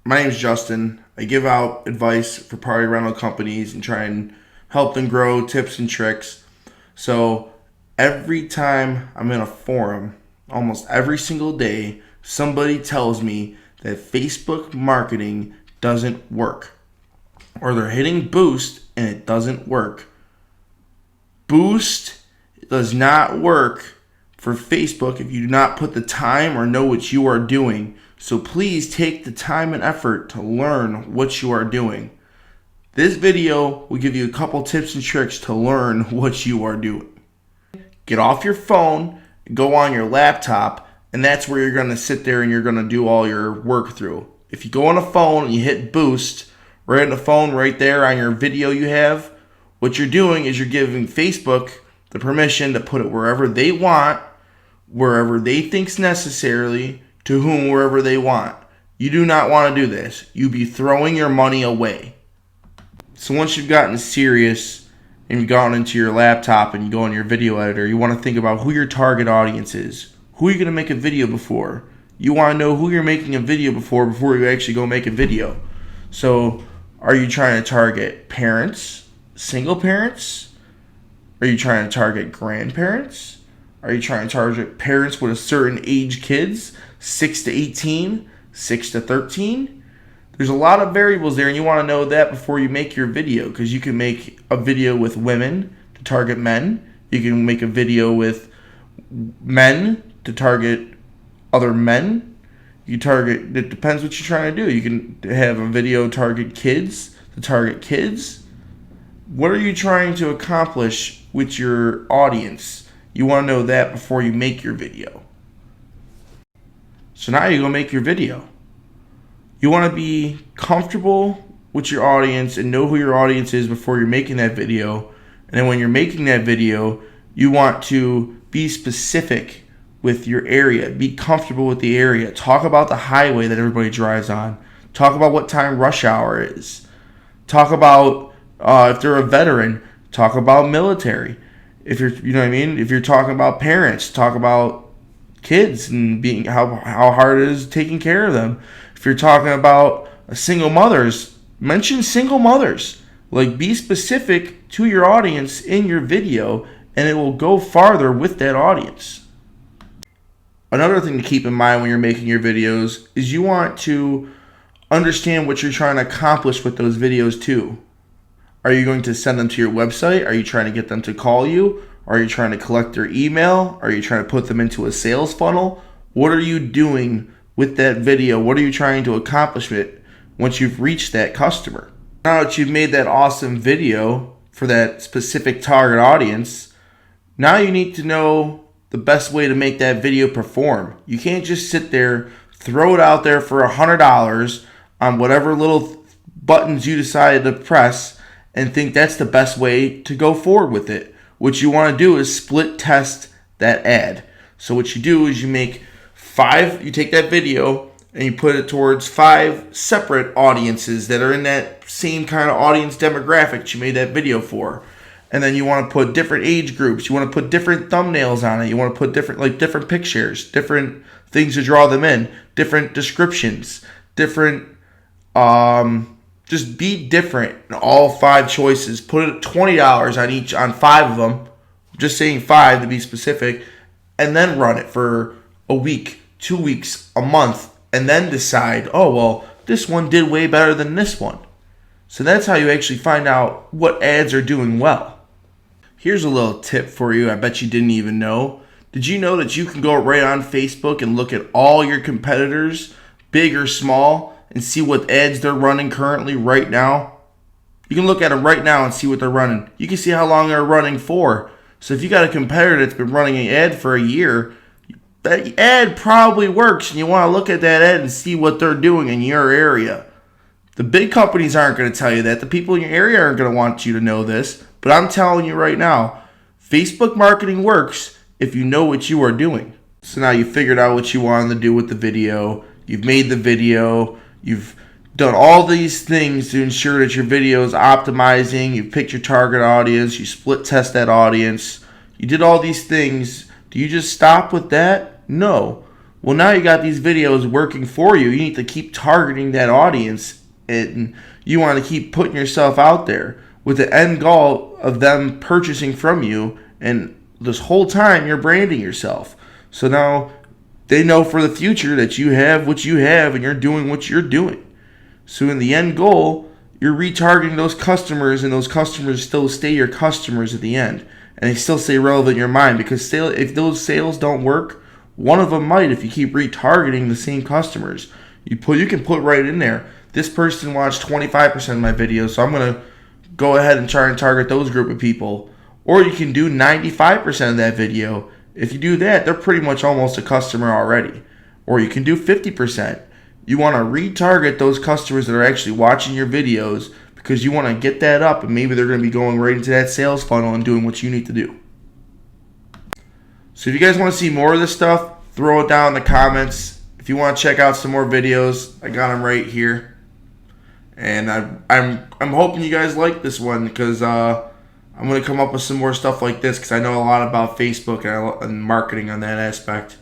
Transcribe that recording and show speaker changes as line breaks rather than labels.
My name is Justin. I give out advice for party rental companies and try and help them grow, tips and tricks. So every time I'm in a forum, almost every single day, somebody tells me that Facebook marketing doesn't work. Or they're hitting boost and it doesn't work. Boost does not work for Facebook if you do not put the time or know what you are doing. So please take the time and effort to learn what you are doing. This video will give you a couple tips and tricks to learn what you are doing. Get off your phone, go on your laptop, and that's where you're going to sit there and you're going to do all your work through. If you go on a phone and you hit boost, right on the phone right there on your video you have, what you're doing is you're giving Facebook the permission to put it wherever they want, wherever they think's necessarily, to whom wherever they want. You do not want to do this. You'd be throwing your money away. So once you've gotten serious and you've gone into your laptop and you go on your video editor, you want to think about who your target audience is. Who are you going to make a video before? You want to know who you're making a video before you actually go make a video. So are you trying to target parents? Single parents? Are you trying to target grandparents? Are you trying to target parents with a certain age kids? 6 to 18? 6 to 13? There's a lot of variables there, and you want to know that before you make your video, because you can make a video with women to target men. You can make a video with men to target other men. It depends what you're trying to do. You can have a video target kids to target kids. What are you trying to accomplish with your audience? You want to know that before you make your video. So now you go make your video. You want to be comfortable with your audience and know who your audience is before you're making that video. And then when you're making that video, you want to be specific with your area. Be comfortable with the area. Talk about the highway that everybody drives on. Talk about what time rush hour is. Talk about if they're a veteran, talk about military. If you're, you know what I mean? If you're talking about parents, talk about kids and being how hard it is taking care of them. If you're talking about single mothers, mention single mothers. Like, be specific to your audience in your video, and it will go farther with that audience. Another thing to keep in mind when you're making your videos is you want to understand what you're trying to accomplish with those videos too. Are you going to send them to your website? Are you trying to get them to call you? Are you trying to collect their email? Are you trying to put them into a sales funnel? What are you doing with that video? What are you trying to accomplish with it once you've reached that customer? Now that you've made that awesome video for that specific target audience, now you need to know the best way to make that video perform. You can't just sit there, throw it out there for $100 on whatever little buttons you decided to press and think that's the best way to go forward with it. What you want to do is split test that ad. So what you do is you take that video and you put it towards 5 separate audiences that are in that same kind of audience demographic that you made that video for. And then you want to put different age groups. You want to put different thumbnails on it. You want to put different pictures, different things to draw them in, different descriptions, different just be different in all 5 choices. Put it $20 on 5 of them. I'm just saying 5 to be specific, and then run it for a week, 2 weeks, a month, and then decide, oh well, this one did way better than this one. So that's how you actually find out what ads are doing well. Here's a little tip for you I bet you didn't even know. Did you know that you can go right on Facebook and look at all your competitors, big or small, and see what ads they're running currently right now? You can look at them right now and see what they're running. You can see how long they're running for. So if you got a competitor that's been running an ad for a year, that ad probably works, and you want to look at that ad and see what they're doing in your area. The big companies aren't going to tell you that. The people in your area aren't going to want you to know this. But I'm telling you right now, Facebook marketing works if you know what you are doing. So now you've figured out what you wanted to do with the video. You've made the video. You've done all these things to ensure that your video is optimizing. You've picked your target audience. You split test that audience. You did all these things. Do you just stop with that? No. Well, now you got these videos working for you. You need to keep targeting that audience, and you want to keep putting yourself out there with the end goal of them purchasing from you. And this whole time you're branding yourself. So now they know for the future that you have what you have and you're doing what you're doing. So in the end goal, you're retargeting those customers, and those customers still stay your customers at the end. And they still stay relevant in your mind, because if those sales don't work, one of them might if you keep retargeting the same customers. You can put right in there, this person watched 25% of my videos, so I'm going to go ahead and try and target those group of people. Or you can do 95% of that video. If you do that, they're pretty much almost a customer already. Or you can do 50%. You want to retarget those customers that are actually watching your videos, because you want to get that up, and maybe they're going to be going right into that sales funnel and doing what you need to do. So if you guys want to see more of this stuff, throw it down in the comments. If you want to check out some more videos, I got them right here. And I'm hoping you guys like this one, because I'm going to come up with some more stuff like this, because I know a lot about Facebook and marketing on that aspect.